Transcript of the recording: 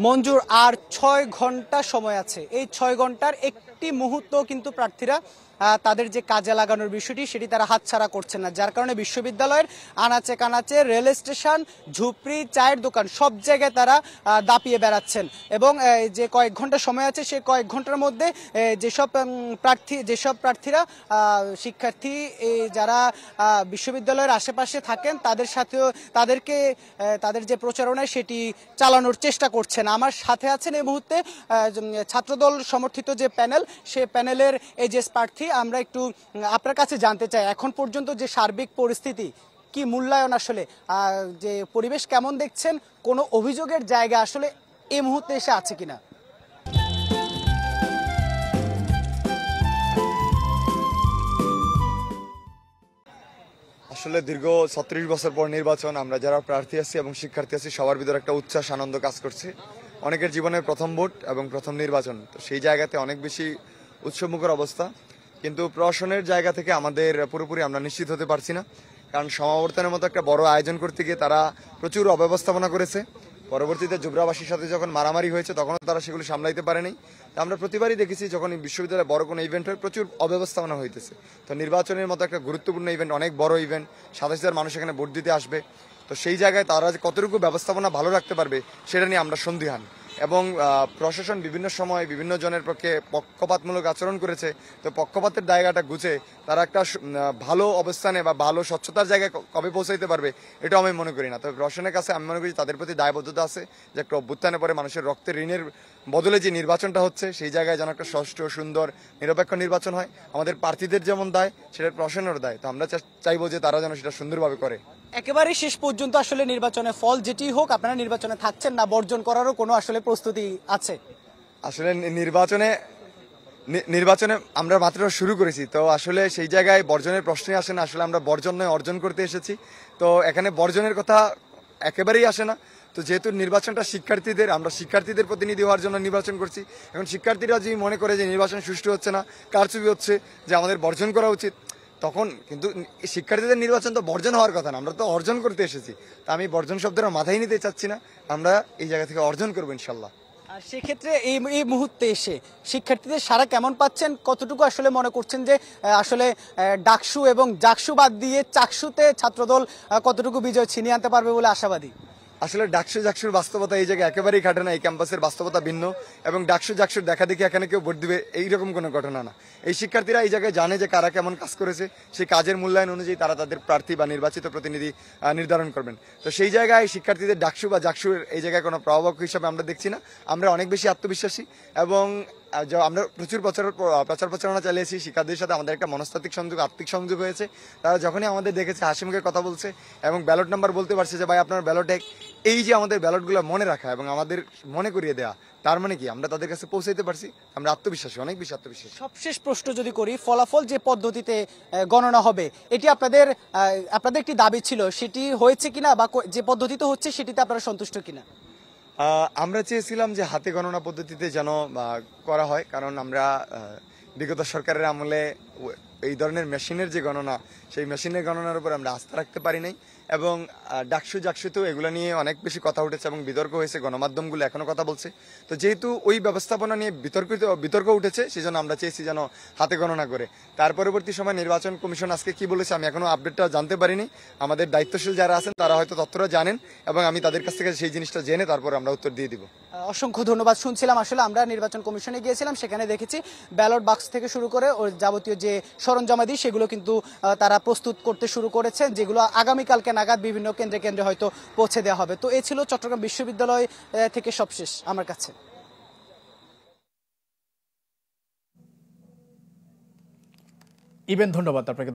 মঞ্জুর আর ৬ ঘন্টা সময় আছে। এই ৬ ঘন্টার একটি মুহূর্ত কিন্তু প্রার্থীরা তাদের যে কাজে লাগানোর বিষয়টি সেটি তারা হাতছাড়া করছেন না, যার কারণে বিশ্ববিদ্যালয়ের আনাচে কানাচে, রেল স্টেশন, ঝুপড়ি, চায়ের দোকান সব জায়গায় তারা দাপিয়ে বেড়াচ্ছেন। এবং যে কয়েক ঘন্টা সময় আছে সেই কয়েক ঘন্টার মধ্যে যেসব প্রার্থীরা শিক্ষার্থী যারা বিশ্ববিদ্যালয়ের আশেপাশে থাকেন তাদের যে প্রচারণায় সেটি চালানোর চেষ্টা করছেন। আমার সাথে আছেন এই মুহূর্তে ছাত্রদল সমর্থিত যে প্যানেল, সে প্যানেলের এজেস প্রার্থী। আমরা একটু আপনার কাছে জানতে চাই, এখন পর্যন্ত যে সার্বিক পরিস্থিতি, কি মূল্যায়ন, আসলে যে পরিবেশ কেমন দেখছেন, কোনো অভিযোগের জায়গা আসলে এই মুহূর্তে এসে আছে কিনা? আসলে দীর্ঘ ৩৬ বছর পর নির্বাচন, আমরা যারা প্রার্থী আছি এবং শিক্ষার্থী আছি সবার ভিতরে একটা উচ্ছ্বাস আনন্দ কাজ করছে। অনেকের জীবনের প্রথম ভোট এবং প্রথম নির্বাচন, তো সেই জায়গাতে অনেক বেশি উৎসবমুখর অবস্থা। কিন্তু প্রশাসনের জায়গা থেকে আমাদের পুরোপুরি আমরা নিশ্চিত হতে পারছি না, কারণ সমাবর্তনের মতো একটা বড় আয়োজন করতে গিয়ে তারা প্রচুর অব্যবস্থাপনা করেছে। পরবর্তীতে জুবরাবাসীর সাথে যখন মারামারি হয়েছে তখনও তারা সেগুলো সামলাইতে পারেনি। আমরা প্রতিবারই দেখেছি যখন বিশ্ববিদ্যালয়ে বড় কোনো ইভেন্ট হয় প্রচুর অব্যবস্থাপনা হইতেছে। তো নির্বাচনের মতো একটা গুরুত্বপূর্ণ ইভেন্ট, অনেক বড় ইভেন্ট, ২৭,০০০ মানুষ এখানে ভোট দিতে আসবে, তো সেই জায়গায় তারা যে কতটুকু ব্যবস্থাপনা ভালো রাখতে পারবে সেটা নিয়ে আমরা সন্দিহান। এবং প্রশাসন বিভিন্ন সময় বিভিন্ন জনের পক্ষে পক্ষপাতমূলক আচরণ করেছে। তো পক্ষপাতের জায়গাটা গুছে তারা একটা ভালো অবস্থানে বা ভালো স্বচ্ছতার জায়গায় কবে পৌঁছাইতে পারবে এটা আমি মনে করি না। তবে প্রশাসনের কাছে আমি মনে করি তাদের প্রতি দায়বদ্ধতা আছে যে একটা অভ্যুত্থানের পরে মানুষের রক্তের ঋণের বদলে যে নির্বাচনটা হচ্ছে সেই জায়গায় যেন একটা সুষ্ঠু, সুন্দর, নিরপেক্ষ নির্বাচন হয়। আমাদের প্রার্থীদের যেমন দায় সেটা প্রশাসনেরও দায়, তো আমরা চাইবো যে তারা যেন সেটা সুন্দরভাবে করে। একেবারে শেষ পর্যন্ত আসলে নির্বাচনের ফল যেটি হোক, আপনারা নির্বাচনে থাকছেন না, বর্জন করারও কোনো আসলে প্রস্তুতি আছে? আসলে নির্বাচনে আমরা মাত্র শুরু করেছি, তো আসলে সেই জায়গায় বর্জনের প্রশ্নই আসে না। আসলে আমরা বর্জন নয় অর্জন করতে এসেছি, তো এখানে বর্জনের কথা একেবারেই আসে না। তো যেহেতু নির্বাচনটা শিক্ষার্থীদের, আমরা শিক্ষার্থীদের প্রতিনিধি হওয়ার জন্য নির্বাচন করছি। এখন শিক্ষার্থীরা যদি মনে করে যে নির্বাচন সুষ্ঠু হচ্ছে না, কারচুপি হচ্ছে, যে আমাদের বর্জন করা উচিত, তখন কিন্তু শিক্ষার্থীদের নির্বাচন তো বর্জন হওয়ার কথা না, আমরা তো অর্জন করতে এসেছি। তা আমি বর্জন শব্দটা মাথায় নিতে চাচ্ছি না, আমরা এই জায়গা থেকে অর্জন করবো ইনশাল্লাহ। আর সেক্ষেত্রে এই মুহূর্তে এসে শিক্ষার্থীদের সারা কেমন পাচ্ছেন? কতটুকু আসলে মনে করছেন যে আসলে ডাকসু এবং জাকসু বাদ দিয়ে চাকসুতে ছাত্রদল কতটুকু বিজয় ছিনিয়ে আনতে পারবে বলে আশাবাদী? আসলে জাকসুর বাস্তবতা এই জায়গায় একেবারেই খাটে না। এই ক্যাম্পাসের বাস্তবতা ভিন্ন, এবং জাকসুর দেখা দেখি এখানে কেউ ভোট দিবে এইরকম কোনো ঘটনা না। এই শিক্ষার্থীরা এই জায়গায় জানে যে কারা কেমন কাজ করেছে, সেই কাজের মূল্যায়ন অনুযায়ী তারা তাদের প্রার্থী বা নির্বাচিত প্রতিনিধি নির্ধারণ করবেন। তো সেই জায়গায় শিক্ষার্থীদের ডাকসু বা জাকসুর এই জায়গায় কোনো প্রভাবক হিসাবে আমরা দেখছি না। আমরা অনেক বেশি আত্মবিশ্বাসী এবং আমরা প্রচুর প্রচার প্রচারণা চালিয়েছি। শিক্ষার্থীদের সাথে আমাদের একটা মনস্তাত্ত্বিক সংযোগ, আত্মিক সংযোগ হয়েছে। তারা যখনই আমাদের দেখেছে হাসি মুখে কথা বলছে এবং ব্যালট নাম্বার বলতে পারছে যে ভাই আপনার ব্যালট এক, এই যে আমাদের ব্যালটগুলো মনে রাখা এবং আমাদের মনে করিয়ে দেওয়া, তার মানে কি আমরা তাদের কাছে পৌঁছাইতে পারছি। আমরা আত্মবিশ্বাসী, অনেক বেশি আত্মবিশ্বাসী। সবশেষ প্রশ্ন যদি করি, ফলাফল যে পদ্ধতিতে গণনা হবে, এটি আপনাদের একটি দাবি ছিল, সেটি হয়েছে কিনা, বা যে পদ্ধতিতে হচ্ছে সেটিতে আপনারা সন্তুষ্ট কিনা? আমরা চেয়েছিলাম যে হাতে গণনা পদ্ধতিতে যেন করা হয়, কারণ আমরা বিগত সরকারের আমলে এই ধরনের মেশিনের যে গণনা, সেই মেশিনের গণনার উপর আমরা আস্থা রাখতে পারি নাই। এবং জাকসুতেও এগুলো নিয়ে অনেক বেশি কথা উঠেছে এবং বিতর্ক হয়েছে, গণমাধ্যমগুলো এখনো কথা বলছে। তো যেহেতু ওই ব্যবস্থাপনা নিয়ে বিতর্ক উঠেছে, সেই জন্য আমরা চেয়েছি যেন হাতে গণনা করে। তার পরবর্তী সময় নির্বাচন কমিশন আজকে কি বলেছে আমি এখনো আপডেটটা জানতে পারিনি। আমাদের দায়িত্বশীল যারা আছেন তারা হয়তো তথ্যটা জানেন, এবং আমি তাদের কাছ থেকে সেই জিনিসটা জেনে তারপর আমরা উত্তর দিয়ে দিব। অসংখ্য ধন্যবাদ। শুনছিলাম আসলে আমরা নির্বাচন কমিশনে গিয়েছিলাম, সেখানে দেখেছি ব্যালট বাক্স থেকে শুরু করে ওর যাবতীয় যে সরঞ্জামাদি সেগুলো কিন্তু তারা প্রস্তুত করতে শুরু করেছে, যেগুলো আগামীকালকে নাগাদ বিভিন্ন কেন্দ্রে কেন্দ্রে হয়তো পৌঁছে দেওয়া হবে। তো এ ছিল চট্টগ্রাম বিশ্ববিদ্যালয় থেকে সবশেষ আমার কাছে। ইভেন ধন্যবাদ আপনাকে।